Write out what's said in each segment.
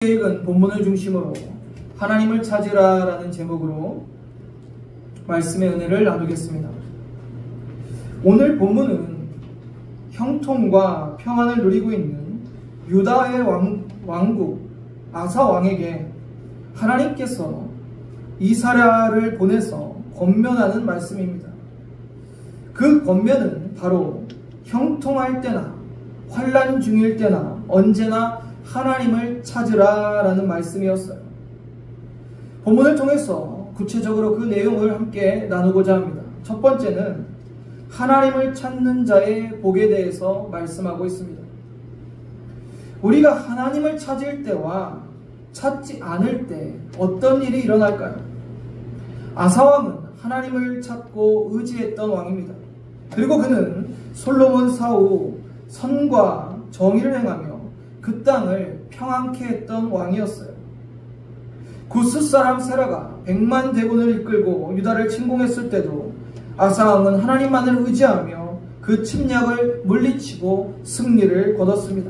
계획은 본문을 중심으로 하나님을 찾으라 라는 제목으로 말씀의 은혜를 나누겠습니다. 오늘 본문은 형통과 평안을 누리고 있는 유다의 왕국 아사 왕에게 하나님께서 이사야를 보내서 권면하는 말씀입니다. 그 권면은 바로 형통할 때나 환난 중일 때나 언제나 하나님을 찾으라 라는 말씀이었어요. 본문을 통해서 구체적으로 그 내용을 함께 나누고자 합니다. 첫 번째는 하나님을 찾는 자의 복에 대해서 말씀하고 있습니다. 우리가 하나님을 찾을 때와 찾지 않을 때 어떤 일이 일어날까요? 아사왕은 하나님을 찾고 의지했던 왕입니다. 그리고 그는 솔로몬 사후 선과 정의를 행하며 그 땅을 평안케 했던 왕이었어요. 구스 사람 세라가 100만 대군을 이끌고 유다를 침공했을 때도 아사왕은 하나님만을 의지하며 그 침략을 물리치고 승리를 거뒀습니다.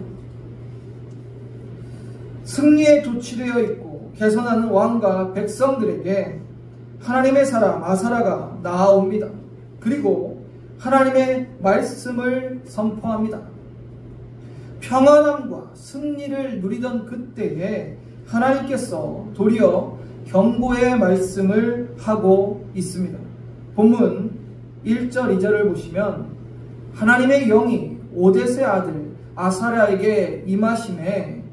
승리에 도취되어 있고 개선하는 왕과 백성들에게 하나님의 사람 아사라가 나아옵니다. 그리고 하나님의 말씀을 선포합니다. 평안함과 승리를 누리던 그때에 하나님께서 도리어 경고의 말씀을 하고 있습니다. 본문 1절 2절을 보시면 하나님의 영이 오뎃의 아들 아사랴에게 임하심에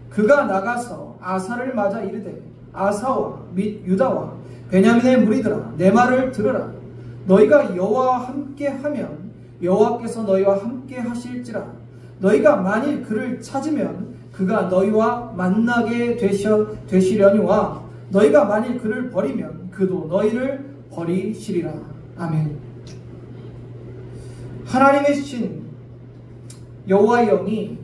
그가 나가서 아사를 맞아 이르되 아사와 및 유다와 베냐민의 무리들아 내 말을 들으라. 너희가 여호와와 함께 하면 여호와께서 너희와 함께 하실지라. 너희가 만일 그를 찾으면 그가 너희와 만나게 되시려니와 너희가 만일 그를 버리면 그도 너희를 버리시리라. 아멘. 하나님의 신 여호와의 영이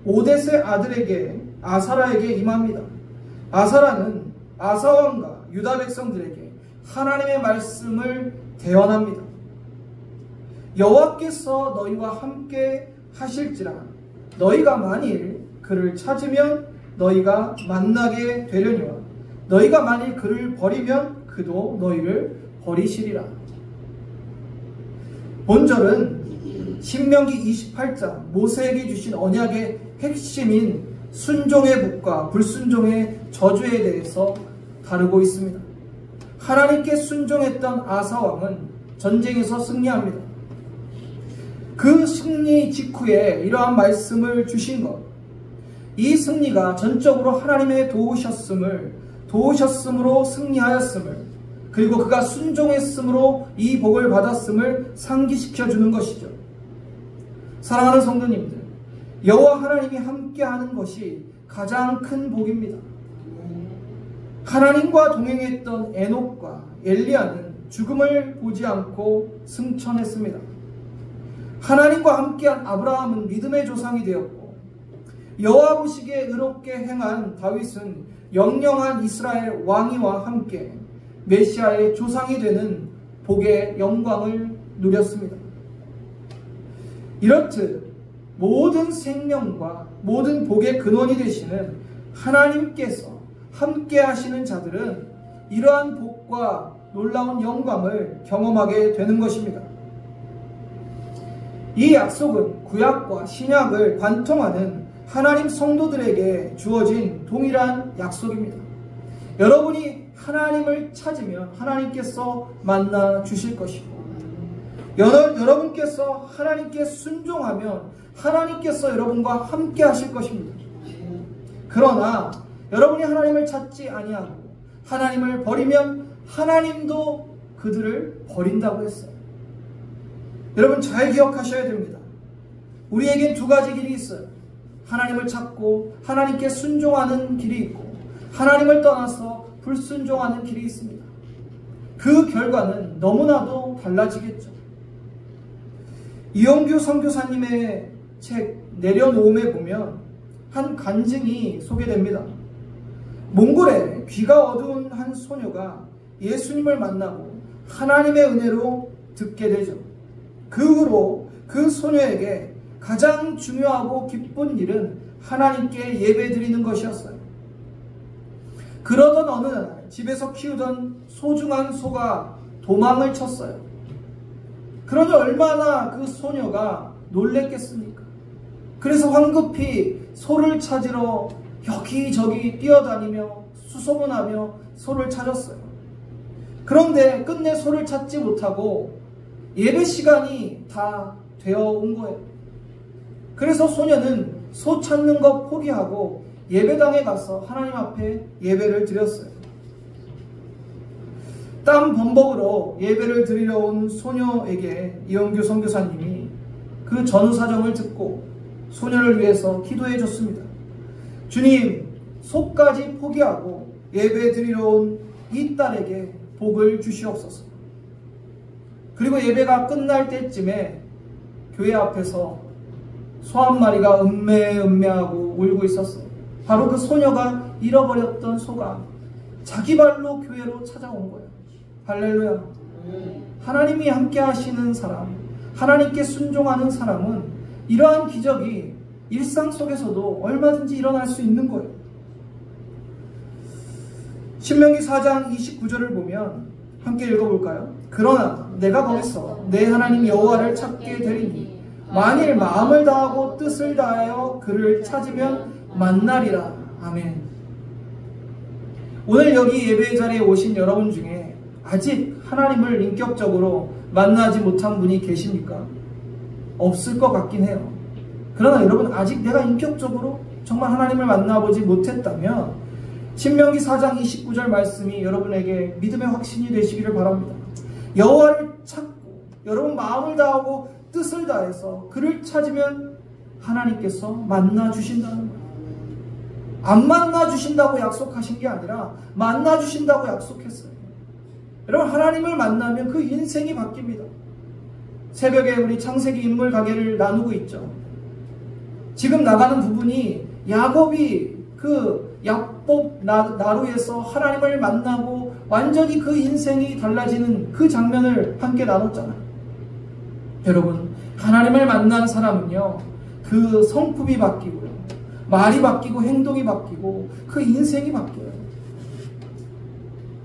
오뎃의 아들에게 아사라에게 임합니다. 아사라는 아사왕과 유다 백성들에게 하나님의 말씀을 대언합니다. 여호와께서 너희와 함께 하실지라. 너희가 만일 그를 찾으면 너희가 만나게 되려니와 너희가 만일 그를 버리면 그도 너희를 버리시리라. 본절은 신명기 28장 모세에게 주신 언약의 핵심인 순종의 복과 불순종의 저주에 대해서 다루고 있습니다. 하나님께 순종했던 아사왕은 전쟁에서 승리합니다. 그 승리 직후에 이러한 말씀을 주신 것, 이 승리가 전적으로 하나님의 도우셨음으로 승리하였음을, 그리고 그가 순종했음으로 이 복을 받았음을 상기시켜 주는 것이죠. 사랑하는 성도님들, 여호와 하나님이 함께하는 것이 가장 큰 복입니다. 하나님과 동행했던 에녹과 엘리야는 죽음을 보지 않고 승천했습니다. 하나님과 함께한 아브라함은 믿음의 조상이 되었고 여호와 보시기에 의롭게 행한 다윗은 영영한 이스라엘 왕위와 함께 메시아의 조상이 되는 복의 영광을 누렸습니다. 이렇듯 모든 생명과 모든 복의 근원이 되시는 하나님께서 함께 하시는 자들은 이러한 복과 놀라운 영광을 경험하게 되는 것입니다. 이 약속은 구약과 신약을 관통하는 하나님 성도들에게 주어진 동일한 약속입니다. 여러분이 하나님을 찾으면 하나님께서 만나 주실 것이고 여러분께서 하나님께 순종하면 하나님께서 여러분과 함께 하실 것입니다. 그러나 여러분이 하나님을 찾지 아니하고 하나님을 버리면 하나님도 그들을 버린다고 했어요. 여러분 잘 기억하셔야 됩니다. 우리에겐 두 가지 길이 있어요. 하나님을 찾고 하나님께 순종하는 길이 있고 하나님을 떠나서 불순종하는 길이 있습니다. 그 결과는 너무나도 달라지겠죠. 이용규 선교사님의 책 내려놓음에 보면 한 간증이 소개됩니다. 몽골에 귀가 어두운 한 소녀가 예수님을 만나고 하나님의 은혜로 듣게 되죠. 그 후로 그 소녀에게 가장 중요하고 기쁜 일은 하나님께 예배드리는 것이었어요. 그러던 어느 날 집에서 키우던 소중한 소가 도망을 쳤어요. 그러니 얼마나 그 소녀가 놀랬겠습니까? 그래서 황급히 소를 찾으러 여기저기 뛰어다니며 수소문하며 소를 찾았어요. 그런데 끝내 소를 찾지 못하고 예배 시간이 다 되어 온 거예요. 그래서 소녀는 소 찾는 거 포기하고 예배당에 가서 하나님 앞에 예배를 드렸어요. 땀 범벅으로 예배를 드리러 온 소녀에게 이영규 선교사님이 그 전후 사정을 듣고 소녀를 위해서 기도해 줬습니다. 주님, 소까지 포기하고 예배 드리러 온 이 딸에게 복을 주시옵소서. 그리고 예배가 끝날 때쯤에 교회 앞에서 소 한 마리가 음매하고 울고 있었어요. 바로 그 소녀가 잃어버렸던 소가 자기 발로 교회로 찾아온 거예요. 할렐루야. 하나님이 함께 하시는 사람, 하나님께 순종하는 사람은 이러한 기적이 일상 속에서도 얼마든지 일어날 수 있는 거예요. 신명기 4장 29절을 보면 함께 읽어볼까요? 그러나 내가 거기서 내 하나님 여호와를 찾게 되리니 만일 마음을 다하고 뜻을 다하여 그를 찾으면 만나리라. 아멘. 오늘 여기 예배 자리에 오신 여러분 중에 아직 하나님을 인격적으로 만나지 못한 분이 계십니까? 없을 것 같긴 해요. 그러나 여러분, 아직 내가 인격적으로 정말 하나님을 만나보지 못했다면 신명기 4장 29절 말씀이 여러분에게 믿음의 확신이 되시기를 바랍니다. 여호와를 찾고 여러분 마음을 다하고 뜻을 다해서 그를 찾으면 하나님께서 만나 주신다는 거예요. 안 만나 주신다고 약속하신 게 아니라 만나 주신다고 약속했어요. 여러분, 하나님을 만나면 그 인생이 바뀝니다. 새벽에 우리 창세기 인물 가게를 나누고 있죠. 지금 나가는 부분이 야곱이 그 야복 나루에서 하나님을 만나고 완전히 그 인생이 달라지는 그 장면을 함께 나눴잖아요. 여러분, 하나님을 만난 사람은요, 그 성품이 바뀌고요, 말이 바뀌고 행동이 바뀌고 그 인생이 바뀌어요.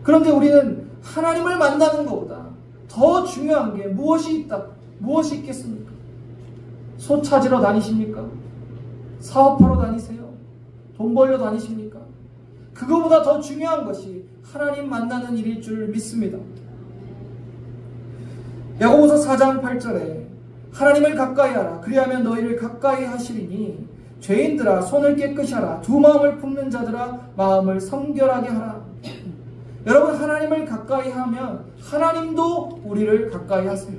그런데 우리는 하나님을 만나는 것보다 더 중요한 게 무엇이 있겠습니까? 소 찾으러 다니십니까? 사업하러 다니세요? 돈 벌려 다니십니까? 그거보다 더 중요한 것이 하나님 만나는 일일 줄 믿습니다. 야고보서 4장 8절에 하나님을 가까이 하라. 그리하면 너희를 가까이 하시리니 죄인들아 손을 깨끗이 하라. 두 마음을 품는 자들아 마음을 성결하게 하라. 여러분, 하나님을 가까이 하면 하나님도 우리를 가까이 하세요.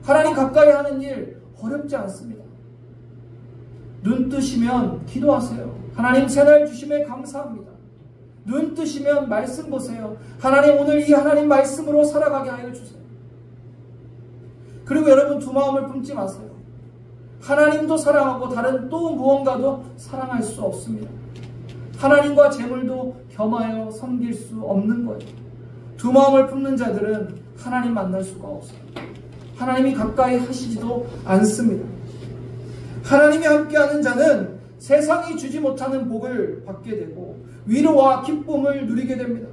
하나님 가까이 하는 일 어렵지 않습니다. 눈 뜨시면 기도하세요. 하나님, 새날 주심에 감사합니다. 눈 뜨시면 말씀 보세요. 하나님, 오늘 이 하나님 말씀으로 살아가게 하여 주세요. 그리고 여러분, 두 마음을 품지 마세요. 하나님도 사랑하고 다른 또 무언가도 사랑할 수 없습니다. 하나님과 재물도 겸하여 섬길 수 없는 거예요. 두 마음을 품는 자들은 하나님 만날 수가 없어요. 하나님이 가까이 하시지도 않습니다. 하나님이 함께하는 자는 세상이 주지 못하는 복을 받게 되고 위로와 기쁨을 누리게 됩니다.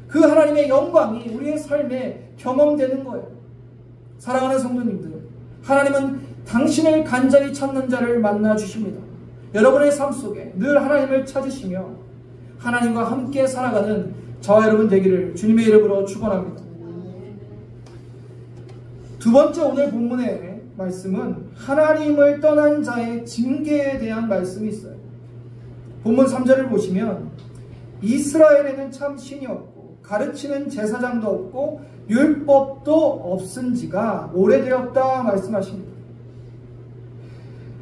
그 하나님의 영광이 우리의 삶에 경험되는 거예요. 사랑하는 성도님들, 하나님은 당신을 간절히 찾는 자를 만나 주십니다. 여러분의 삶 속에 늘 하나님을 찾으시며 하나님과 함께 살아가는 저와 여러분 되기를 주님의 이름으로 축원합니다. 두 번째 오늘 본문의 말씀은 하나님을 떠난 자의 징계에 대한 말씀이 있어요. 본문 3절을 보시면 이스라엘에는 참 신이 없고 가르치는 제사장도 없고 율법도 없은 지가 오래되었다 말씀하십니다.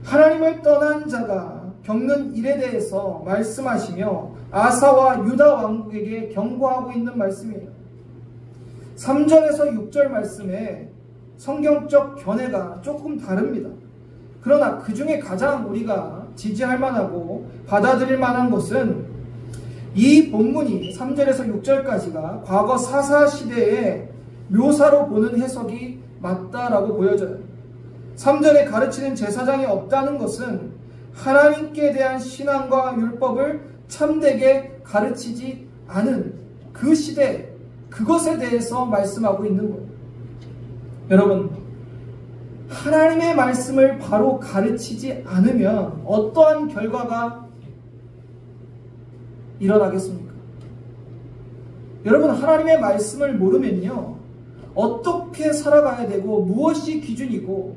하나님을 떠난 자가 겪는 일에 대해서 말씀하시며 아사와 유다 왕국에게 경고하고 있는 말씀이에요. 3절에서 6절 말씀에 성경적 견해가 조금 다릅니다. 그러나 그 중에 가장 우리가 지지할 만하고 받아들일 만한 것은 이 본문이 3절에서 6절까지가 과거 사사시대의 묘사로 보는 해석이 맞다라고 보여져요. 3절에 가르치는 제사장이 없다는 것은 하나님께 대한 신앙과 율법을 참되게 가르치지 않은 그 시대, 그것에 대해서 말씀하고 있는 거예요. 여러분, 하나님의 말씀을 바로 가르치지 않으면 어떠한 결과가 일어나겠습니까? 여러분, 하나님의 말씀을 모르면요, 어떻게 살아가야 되고 무엇이 기준이고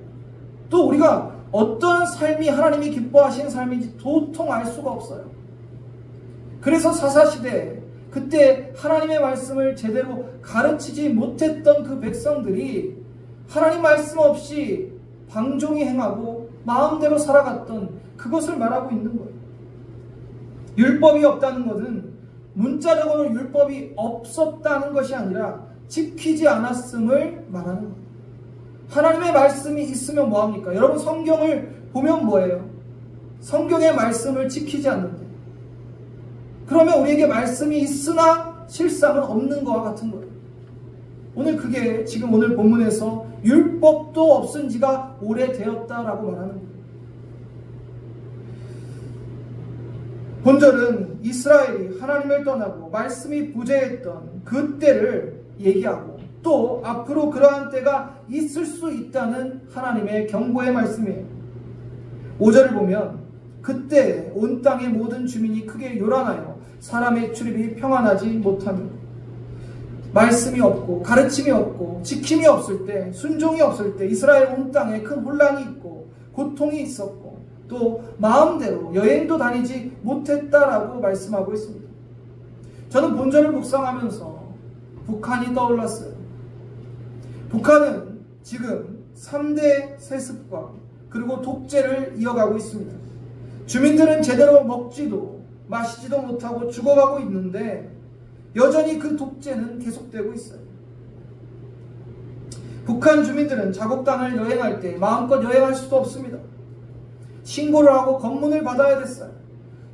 또 우리가 어떤 삶이 하나님이 기뻐하시는 삶인지 도통 알 수가 없어요. 그래서 사사시대 그때 하나님의 말씀을 제대로 가르치지 못했던 그 백성들이 하나님 말씀 없이 방종이 행하고 마음대로 살아갔던 그것을 말하고 있는 거예요. 율법이 없다는 것은 문자적으로 율법이 없었다는 것이 아니라 지키지 않았음을 말하는 거예요. 하나님의 말씀이 있으면 뭐합니까? 여러분, 성경을 보면 뭐예요? 성경의 말씀을 지키지 않는데, 그러면 우리에게 말씀이 있으나 실상은 없는 것과 같은 거예요. 오늘 그게 지금 오늘 본문에서 율법도 없은 지가 오래되었다라고 말하는 거예요. 본절은 이스라엘이 하나님을 떠나고 말씀이 부재했던 그때를 얘기하고 또 앞으로 그러한 때가 있을 수 있다는 하나님의 경고의 말씀이에요. 5절을 보면 그때 온 땅의 모든 주민이 크게 요란하여 사람의 출입이 평안하지 못하며, 말씀이 없고 가르침이 없고 지킴이 없을 때, 순종이 없을 때 이스라엘 온 땅에 큰 혼란이 있고 고통이 있었고 또 마음대로 여행도 다니지 못했다라고 말씀하고 있습니다. 저는 본절을 묵상하면서 북한이 떠올랐어요. 북한은 지금 3대 세습과 그리고 독재를 이어가고 있습니다. 주민들은 제대로 먹지도 마시지도 못하고 죽어가고 있는데 여전히 그 독재는 계속되고 있어요. 북한 주민들은 자국 땅을 여행할 때 마음껏 여행할 수도 없습니다. 신고를 하고 검문을 받아야 됐어요.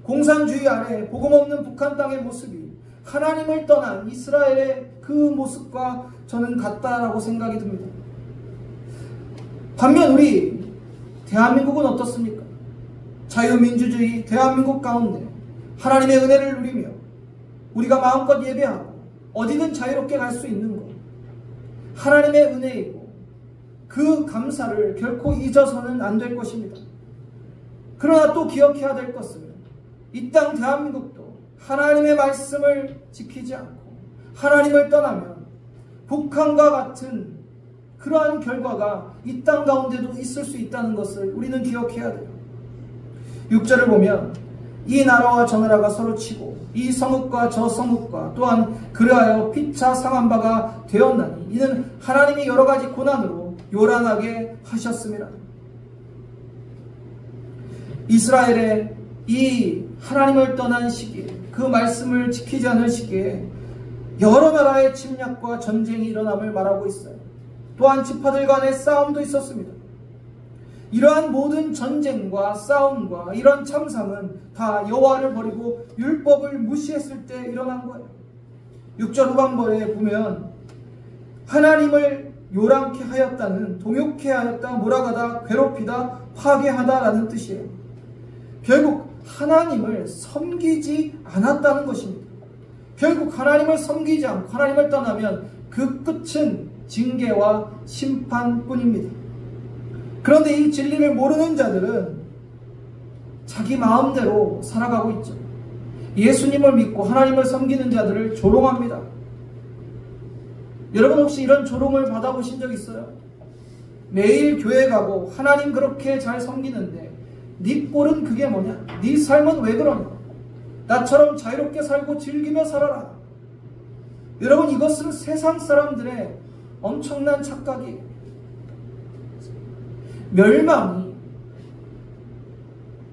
공산주의 아래 복음 없는 북한 땅의 모습이 하나님을 떠난 이스라엘의 그 모습과 저는 같다라고 생각이 듭니다. 반면 우리 대한민국은 어떻습니까? 자유민주주의 대한민국 가운데 하나님의 은혜를 누리며 우리가 마음껏 예배하고 어디든 자유롭게 갈 수 있는 것, 하나님의 은혜이고 그 감사를 결코 잊어서는 안 될 것입니다. 그러나 또 기억해야 될 것은 이 땅 대한민국도 하나님의 말씀을 지키지 않고 하나님을 떠나면 북한과 같은 그러한 결과가 이 땅 가운데도 있을 수 있다는 것을 우리는 기억해야 돼요. 6절을 보면 이 나라와 저 나라가 서로 치고 이 성읍과 저 성읍과 또한 그리하여 피차 상한 바가 되었나니 이는 하나님이 여러 가지 고난으로 요란하게 하셨음이라. 이스라엘의 이 하나님을 떠난 시기에, 그 말씀을 지키지 않을 시기에 여러 나라의 침략과 전쟁이 일어남을 말하고 있어요. 또한 지파들 간의 싸움도 있었습니다. 이러한 모든 전쟁과 싸움과 이런 참상은 다 여호와를 버리고 율법을 무시했을 때 일어난 거예요. 6절 후반부에 보면 하나님을 요란케 하였다는, 동욕케 하였다, 몰아가다, 괴롭히다, 파괴하다라는 뜻이에요. 결국 하나님을 섬기지 않았다는 것입니다. 결국 하나님을 섬기지 않고 하나님을 떠나면 그 끝은 징계와 심판뿐입니다. 그런데 이 진리를 모르는 자들은 자기 마음대로 살아가고 있죠. 예수님을 믿고 하나님을 섬기는 자들을 조롱합니다. 여러분 혹시 이런 조롱을 받아보신 적 있어요? 매일 교회 가고 하나님 그렇게 잘 섬기는데 네 꼴은 그게 뭐냐? 네 삶은 왜 그러냐? 나처럼 자유롭게 살고 즐기며 살아라. 여러분, 이것은 세상 사람들의 엄청난 착각이에요. 멸망이,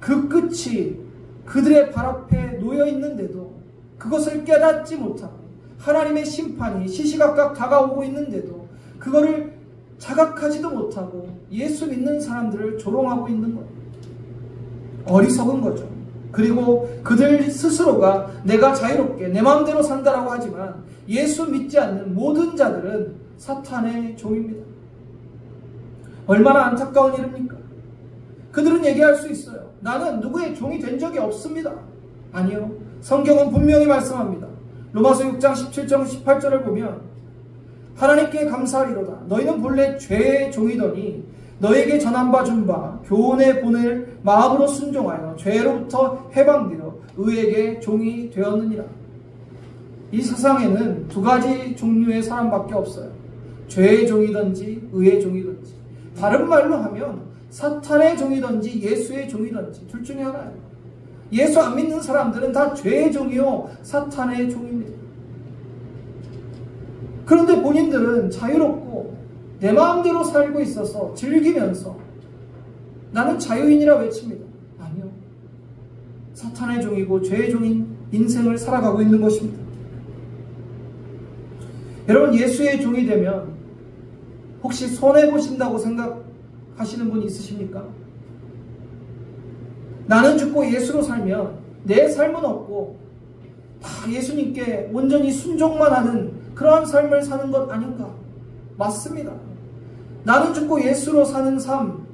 그 끝이 그들의 발 앞에 놓여 있는데도 그것을 깨닫지 못하고 하나님의 심판이 시시각각 다가오고 있는데도 그거를 자각하지도 못하고 예수 믿는 사람들을 조롱하고 있는 거예요. 어리석은 거죠. 그리고 그들 스스로가 내가 자유롭게 내 마음대로 산다라고 하지만 예수 믿지 않는 모든 자들은 사탄의 종입니다. 얼마나 안타까운 일입니까? 그들은 얘기할 수 있어요. 나는 누구의 종이 된 적이 없습니다. 아니요. 성경은 분명히 말씀합니다. 로마서 6장 17절 18절을 보면 하나님께 감사하리로다. 너희는 본래 죄의 종이더니 너에게 전한 바 준 바 교훈에 보낼 마음으로 순종하여 죄로부터 해방되어 의에게 종이 되었느니라. 이 세상에는 두 가지 종류의 사람밖에 없어요. 죄의 종이든지 의의 종이든지. 다른 말로 하면 사탄의 종이든지 예수의 종이든지 둘 중에 하나예요. 예수 안 믿는 사람들은 다 죄의 종이요 사탄의 종입니다. 그런데 본인들은 자유롭고 내 마음대로 살고 있어서 즐기면서 나는 자유인이라 외칩니다. 아니요. 사탄의 종이고 죄의 종인 인생을 살아가고 있는 것입니다. 여러분, 예수의 종이 되면 혹시 손해보신다고 생각하시는 분 있으십니까? 나는 죽고 예수로 살면 내 삶은 없고 다 예수님께 온전히 순종만 하는 그러한 삶을 사는 것 아닌가? 맞습니다. 나는 죽고 예수로 사는 삶,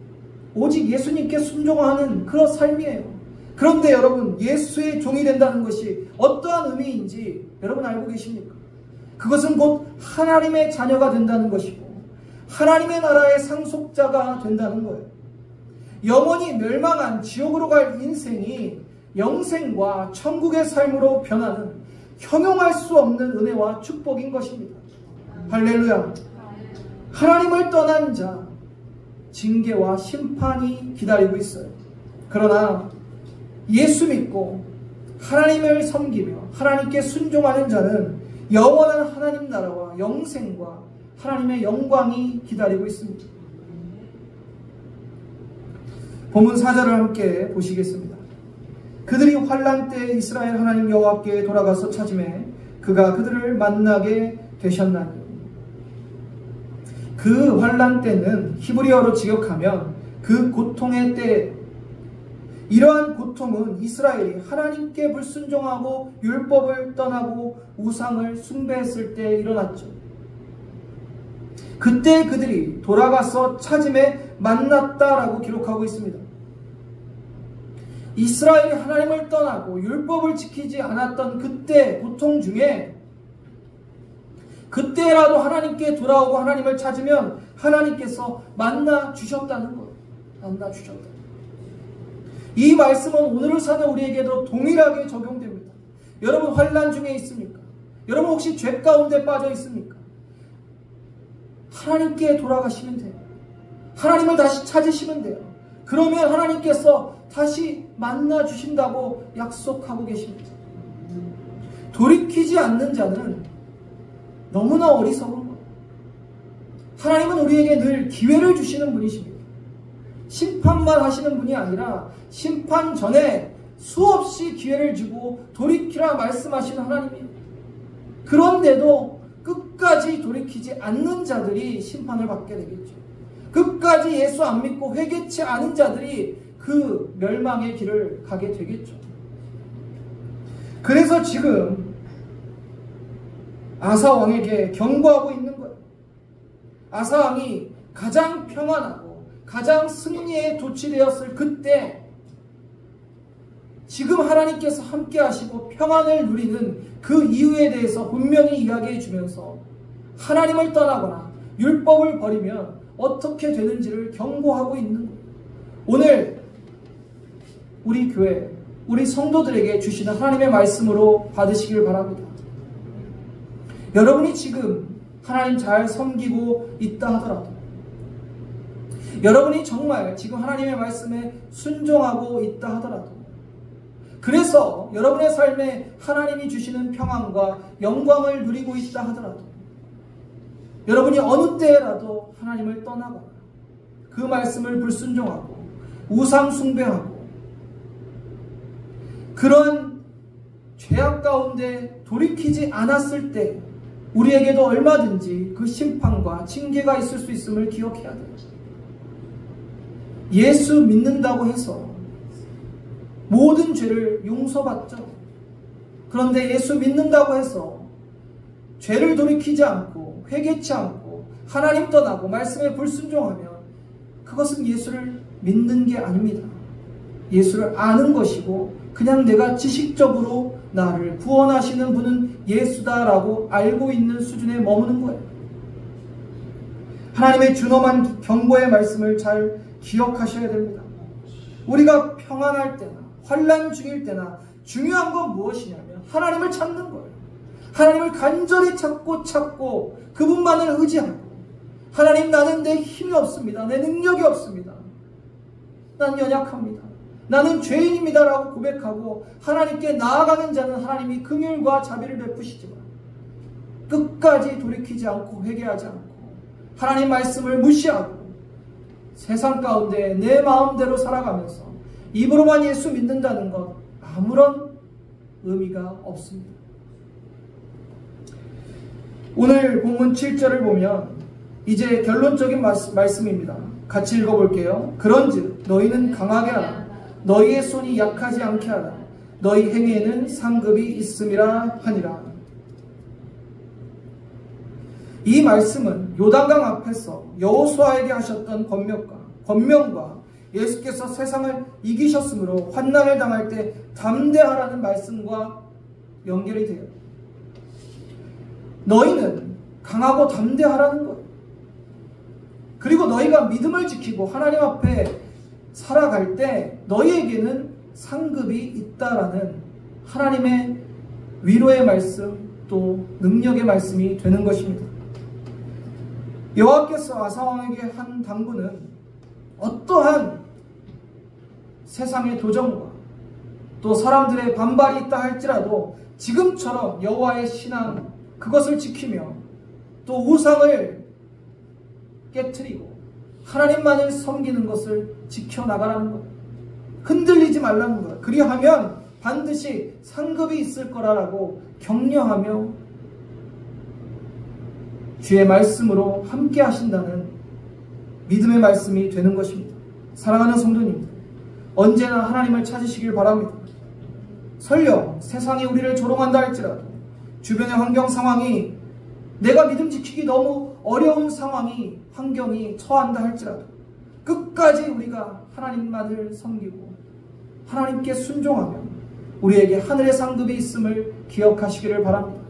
오직 예수님께 순종하는 그런 삶이에요. 그런데 여러분, 예수의 종이 된다는 것이 어떠한 의미인지 여러분 알고 계십니까? 그것은 곧 하나님의 자녀가 된다는 것이고 하나님의 나라의 상속자가 된다는 거예요. 영원히 멸망한 지옥으로 갈 인생이 영생과 천국의 삶으로 변하는 형용할 수 없는 은혜와 축복인 것입니다. 할렐루야. 하나님을 떠난 자, 징계와 심판이 기다리고 있어요. 그러나 예수 믿고 하나님을 섬기며 하나님께 순종하는 자는 영원한 하나님 나라와 영생과 하나님의 영광이 기다리고 있습니다. 본문 4절을 함께 보시겠습니다. 그들이 환난 때 이스라엘 하나님 여호와께 돌아가서 찾으매 그가 그들을 만나게 되셨나니. 그 환난 때는 히브리어로 직역하면 그 고통의 때. 이러한 고통은 이스라엘이 하나님께 불순종하고 율법을 떠나고 우상을 숭배했을 때 일어났죠. 그때 그들이 돌아가서 찾음에 만났다라고 기록하고 있습니다. 이스라엘이 하나님을 떠나고 율법을 지키지 않았던 그때 고통 중에 그때라도 하나님께 돌아오고 하나님을 찾으면 하나님께서 만나 주셨다는 거예요. 만나 주셨다. 이 말씀은 오늘을 사는 우리에게도 동일하게 적용됩니다. 여러분 환난 중에 있습니까? 여러분 혹시 죄 가운데 빠져 있습니까? 하나님께 돌아가시면 돼요. 하나님을 다시 찾으시면 돼요. 그러면 하나님께서 다시 만나 주신다고 약속하고 계십니다. 돌이키지 않는 자는 너무나 어리석은 거예요. 하나님은 우리에게 늘 기회를 주시는 분이십니다. 심판만 하시는 분이 아니라 심판 전에 수없이 기회를 주고 돌이키라 말씀하시는 하나님이에요. 그런데도 끝까지 돌이키지 않는 자들이 심판을 받게 되겠죠. 끝까지 예수 안 믿고 회개치 않은 자들이 그 멸망의 길을 가게 되겠죠. 그래서 지금 아사 왕에게 경고하고 있는 거예요. 아사 왕이 가장 평안하고 가장 승리에 도취되었을 그때 지금 하나님께서 함께 하시고 평안을 누리는 그 이유에 대해서 분명히 이야기해 주면서 하나님을 떠나거나 율법을 버리면 어떻게 되는지를 경고하고 있는 거예요. 오늘 우리 교회, 우리 성도들에게 주시는 하나님의 말씀으로 받으시길 바랍니다. 여러분이 지금 하나님 잘 섬기고 있다 하더라도, 여러분이 정말 지금 하나님의 말씀에 순종하고 있다 하더라도, 그래서 여러분의 삶에 하나님이 주시는 평안과 영광을 누리고 있다 하더라도, 여러분이 어느 때라도 하나님을 떠나거나 그 말씀을 불순종하고 우상 숭배하고 그런 죄악 가운데 돌이키지 않았을 때 우리에게도 얼마든지 그 심판과 징계가 있을 수 있음을 기억해야 돼요. 예수 믿는다고 해서 모든 죄를 용서받죠. 그런데 예수 믿는다고 해서 죄를 돌이키지 않고 회개치 않고 하나님 떠나고 말씀에 불순종하면 그것은 예수를 믿는 게 아닙니다. 예수를 아는 것이고 그냥 내가 지식적으로 나를 구원하시는 분은 예수다라고 알고 있는 수준에 머무는 거예요. 하나님의 준엄한 경고의 말씀을 잘 기억하셔야 됩니다. 우리가 평안할 때나 환난 중일 때나 중요한 건 무엇이냐면 하나님을 찾는 거예요. 하나님을 간절히 찾고 그분만을 의지하고, 하나님, 나는 내 힘이 없습니다. 내 능력이 없습니다. 난 연약합니다. 나는 죄인입니다 라고 고백하고 하나님께 나아가는 자는 하나님이 긍휼과 자비를 베푸시지만 끝까지 돌이키지 않고 회개하지 않고 하나님 말씀을 무시하고 세상 가운데 내 마음대로 살아가면서 입으로만 예수 믿는다는 것 아무런 의미가 없습니다. 오늘 본문 7절을 보면 이제 결론적인 말씀입니다. 같이 읽어볼게요. 그런즉 너희는 강하게 하라. 너희의 손이 약하지 않게 하라. 너희 행위에는 상급이 있음이라 하니라. 이 말씀은 요단강 앞에서 여호수아에게 하셨던 권명과 예수께서 세상을 이기셨으므로 환난을 당할 때 담대하라는 말씀과 연결이 돼요. 너희는 강하고 담대하라는 거예요. 그리고 너희가 믿음을 지키고 하나님 앞에 살아갈 때 너희에게는 상급이 있다라는 하나님의 위로의 말씀, 또 능력의 말씀이 되는 것입니다. 여호와께서 아사왕에게 한 당부는 어떠한 세상의 도전과 또 사람들의 반발이 있다 할지라도 지금처럼 여호와의 신앙, 그것을 지키며 또 우상을 깨트리고 하나님만을 섬기는 것을 지켜나가라는 것, 흔들리지 말라는 것, 그리하면 반드시 상급이 있을 거라고 격려하며 주의 말씀으로 함께 하신다는 믿음의 말씀이 되는 것입니다. 사랑하는 성도님들, 언제나 하나님을 찾으시길 바랍니다. 설령 세상이 우리를 조롱한다 할지라도, 주변의 환경 상황이 내가 믿음 지키기 너무 어려운 환경이 처한다 할지라도 끝까지 우리가 하나님만을 섬기고 하나님께 순종하며 우리에게 하늘의 상급이 있음을 기억하시기를 바랍니다.